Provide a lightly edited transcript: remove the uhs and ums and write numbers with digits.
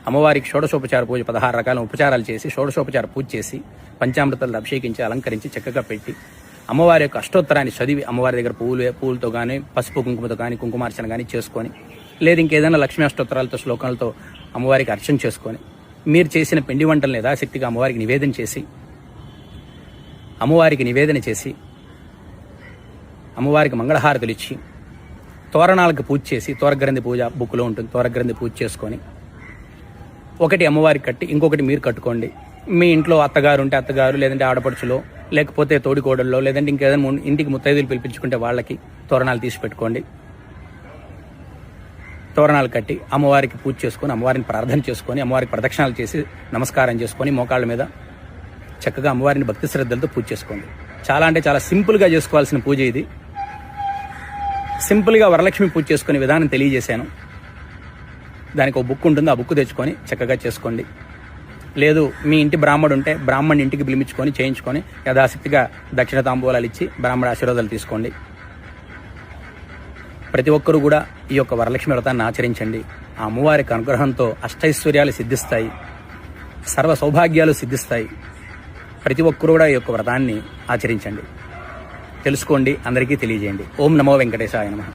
అమ్మవారికి షోడశోపచార పూజ 16 రకాల ఉపచారాలు చేసి షోడశోపచార పూజ చేసి పంచామృతాలు అభిషేకించి అలంకరించి చక్కగా పెట్టి అమ్మవారి యొక్క అష్టోత్తరాన్ని చదివి అమ్మవారి దగ్గర పువ్వులతో కానీ పసుపు కుంకుమతో కానీ కుంకుమార్చన కానీ చేసుకొని లేదు ఇంకేదైనా లక్ష్మీ అష్టోత్తరాలతో శ్లోకాలతో అమ్మవారికి అర్చన చేసుకొని మీరు చేసిన పిండి వంటలను యథాశక్తిగా అమ్మవారికి నివేదన చేసి అమ్మవారికి మంగళహారతులు ఇచ్చి తోరణాలకు పూజ చేసి తోరగ్రంథి పూజ బుక్లో ఉంటుంది, తోరగ్రంథి పూజ చేసుకొని ఒకటి అమ్మవారికి కట్టి ఇంకొకటి మీరు కట్టుకోండి. మీ ఇంట్లో అత్తగారు ఉంటే అత్తగారు, లేదంటే ఆడపడుచులో, లేకపోతే తోడికోడల్లో, లేదంటే ఇంకేదైనా ఇంటికి ముత్తైదులు పిలిపించుకుంటే వాళ్ళకి తోరణాలు తీసి పెట్టుకోండి. తోరణాలు కట్టి అమ్మవారికి పూజ చేసుకొని అమ్మవారిని ప్రార్థన చేసుకొని అమ్మవారికి ప్రదక్షిణాలు చేసి నమస్కారం చేసుకొని మోకాళ్ళ మీద చక్కగా అమ్మవారిని భక్తి శ్రద్ధలతో పూజ చేసుకోండి. చాలా అంటే చాలా సింపుల్గా చేసుకోవాల్సిన పూజ ఇది. సింపుల్గా వరలక్ష్మి పూజ చేసుకునే విధానం తెలియజేశాను. దానికి ఒక బుక్ ఉంటుంది, ఆ బుక్ తెచ్చుకొని చక్కగా చేసుకోండి. లేదు మీ ఇంటి బ్రాహ్మడు ఉంటే బ్రాహ్మణ్ ఇంటికి పిలిపించుకొని చేయించుకొని యథాశక్తిగా దక్షిణ తాంబూలాలు ఇచ్చి బ్రాహ్మణ ఆశీర్వాదాలు తీసుకోండి. ప్రతి ఒక్కరూ కూడా ఈ యొక్క వరలక్ష్మి వ్రతాన్ని ఆచరించండి. ఆ అమ్మవారికి అనుగ్రహంతో అష్టైశ్వర్యాలు సిద్ధిస్తాయి, సర్వ సౌభాగ్యాలు సిద్ధిస్తాయి. ప్రతి ఒక్కరూ కూడా ఈ యొక్క వ్రతాన్ని ఆచరించండి, తెలుసుకోండి, అందరికీ తెలియజేయండి. ఓం నమో వెంకటేశాయ నమః.